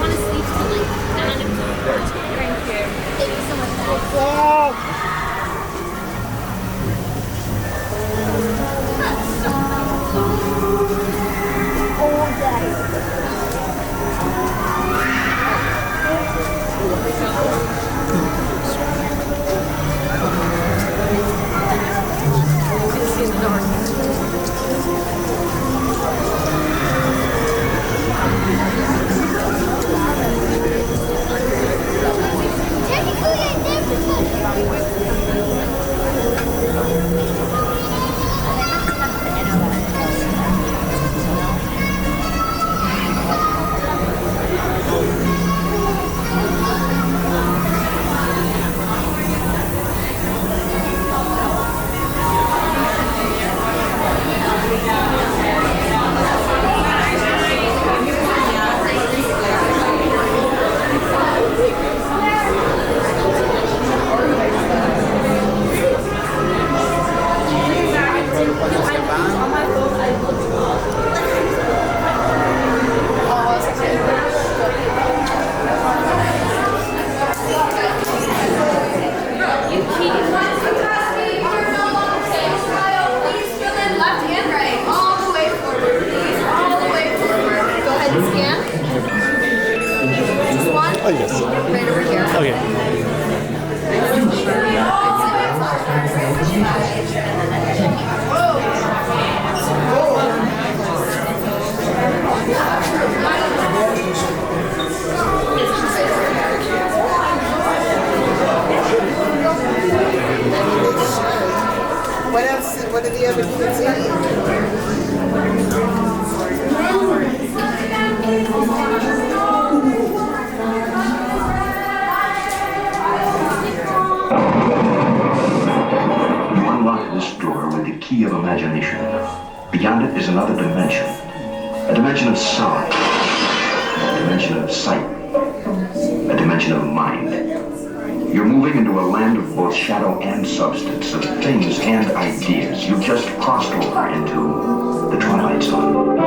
want to sleep till like 9 o'clock. Thank you. Thank you so much. All day. Oh, yes. Right over here. Okay. What else? What are the other kids eating? This door with the key of imagination. Beyond it is another dimension. A dimension of sound. A dimension of sight. A dimension of mind. You're moving into a land of both shadow and substance, of things and ideas. You just crossed over into the Twilight Zone.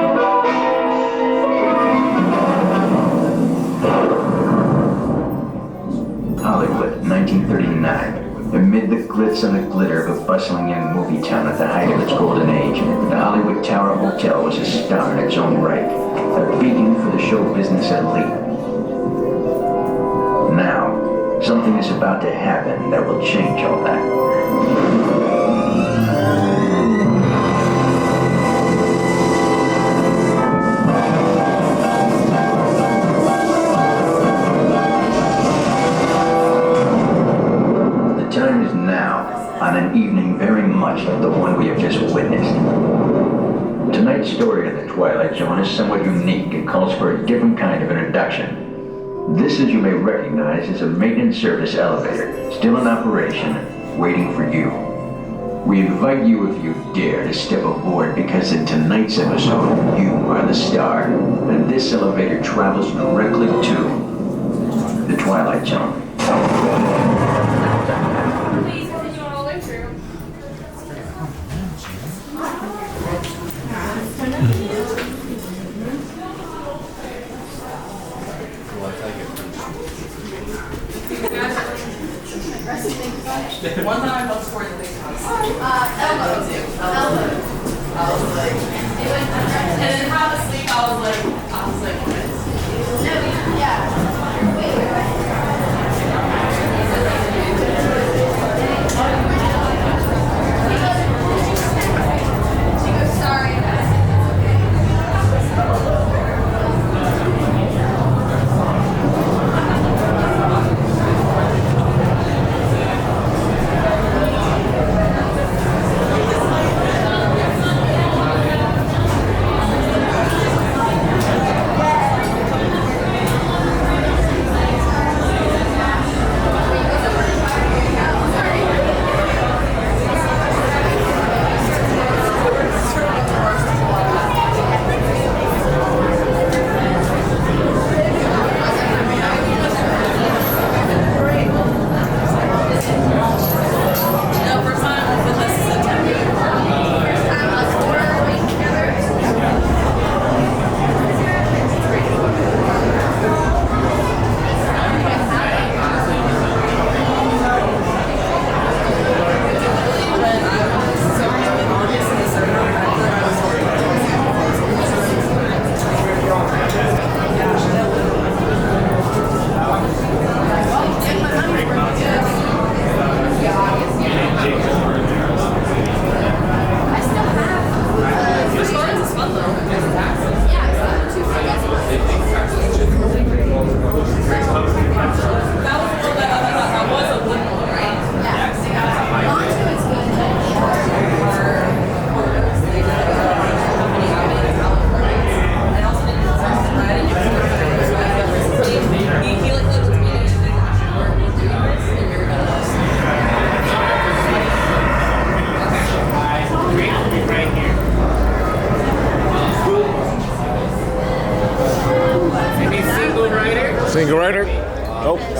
Hollywood, 1939. Amid the glitz and the glitter of a bustling young movie town at the height of its golden age, the Hollywood Tower Hotel was a star in its own right, a beacon for the show business elite. Now, something is about to happen that will change all that. Time is now, on an evening very much like the one we have just witnessed. Tonight's story of the Twilight Zone is somewhat unique and calls for a different kind of introduction. This, as you may recognize, is a maintenance service elevator, still in operation, waiting for you. We invite you, if you dare, to step aboard because in tonight's episode, you are the star, and this elevator travels directly to the Twilight Zone. One time I felt scored the big house. Elbow. I was like, and then half asleep, I was like, what? Sorry.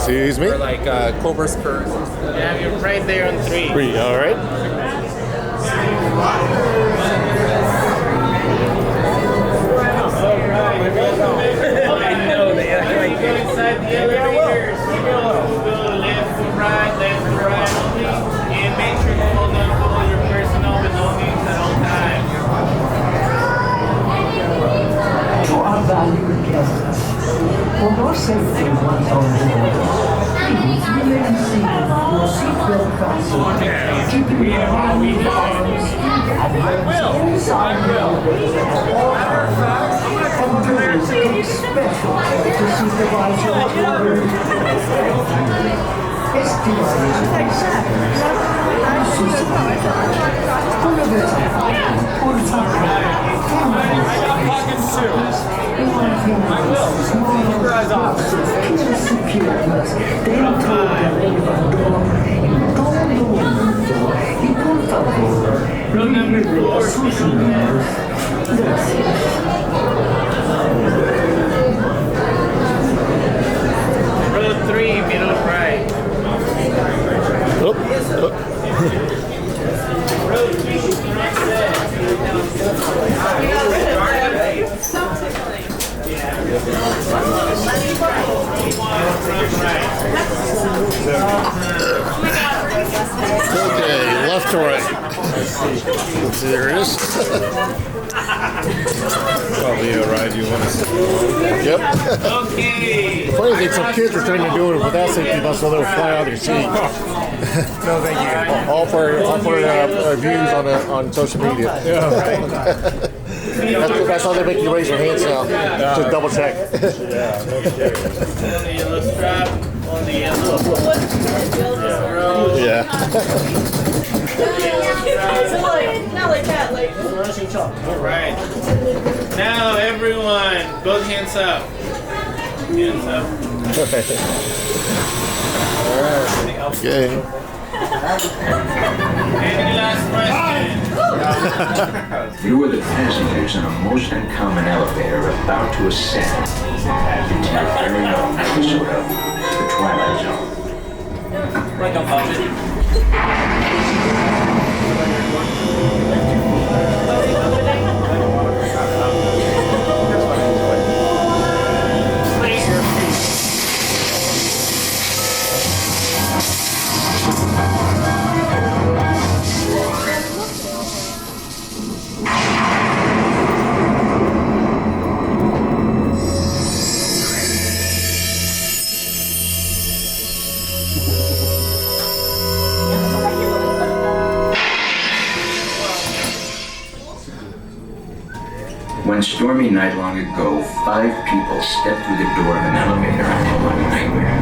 Excuse me? Or like Culver's Curse. Yeah, you're right there on 3. 3, all right. I know they act like go inside the elevators. You go left to right only, and make sure you hold on to all your personal belongings at all times. To our valued guests, for your safety once on board, please remain seated with your seatbelt fastened, keeping your arms and legs inside the elevator at all times. And please take special care to supervise your children. Room number 4. Row 3, middle right. Oh. Row 3, front Okay, left to right. Let's see, there it is. Probably a ride you want to see. Yep. Okay. Funny thing, some kids are trying to do it without safety belts, so they'll fly out of their seat. No, thank you. All for views on social media. That's how they make you raise your hands now. Just double check. On the yellow strap. On the yellow. Yeah. Not like that, like. Alright. Now everyone, both hands up. Hands up. Okay. Any last question? You are the passengers in a most uncommon elevator about to ascend into your very own episode of The Twilight Zone. Like a budget. One stormy night long ago, 5 people stepped through the door of an elevator into one nightmare.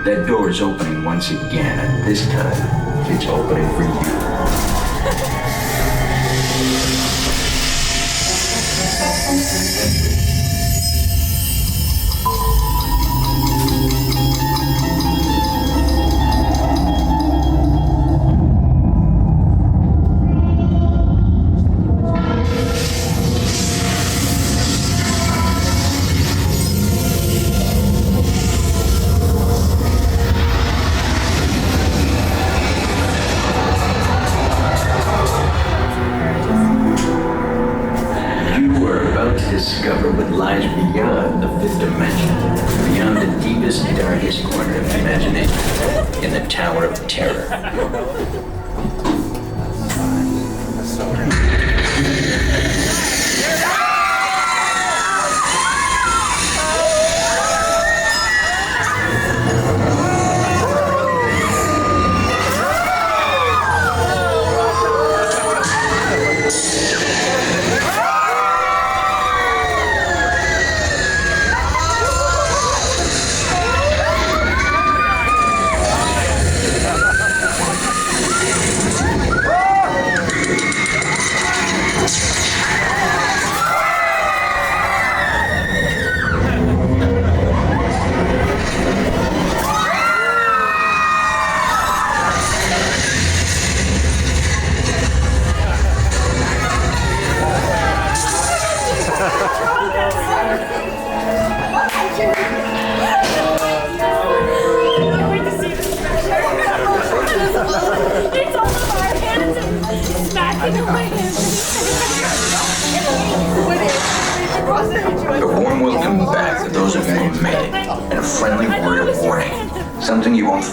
That door is opening once again, and this time, it's opening for you. Discover what lies beyond the 5th dimension, beyond the deepest, darkest corner of imagination, in the Tower of Terror.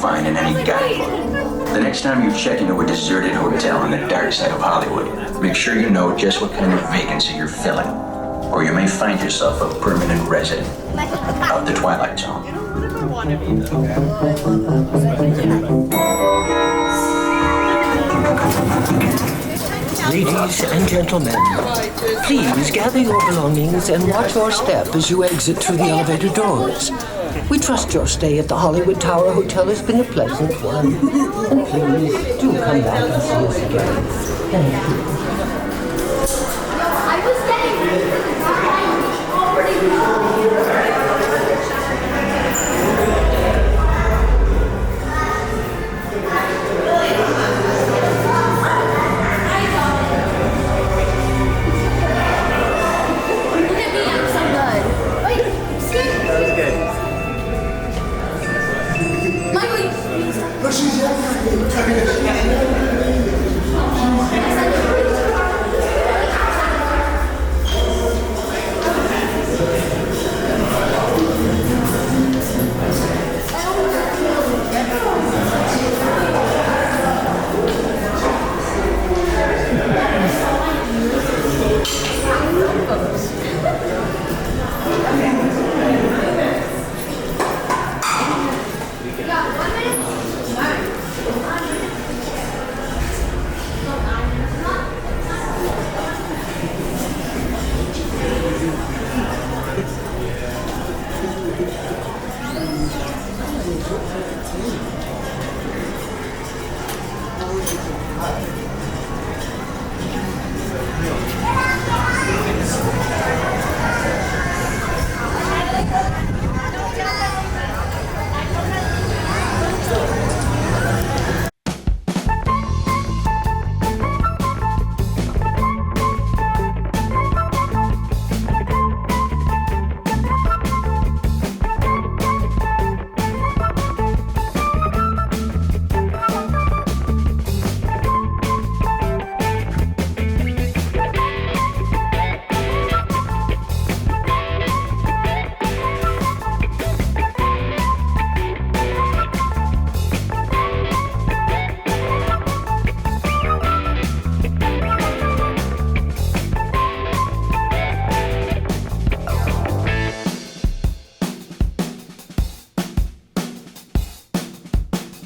find in any guidebook. The next time you check into a deserted hotel on the dark side of Hollywood, make sure you know just what kind of vacancy you're filling, or you may find yourself a permanent resident of the Twilight Zone. Ladies and gentlemen, please gather your belongings and watch your step as you exit through the elevator doors. We trust your stay at the Hollywood Tower Hotel has been a pleasant one. And please do come back and see us again. Thank you. I was getting ready for the ride already. Look at me, I'm so good. Wait, see? That was good.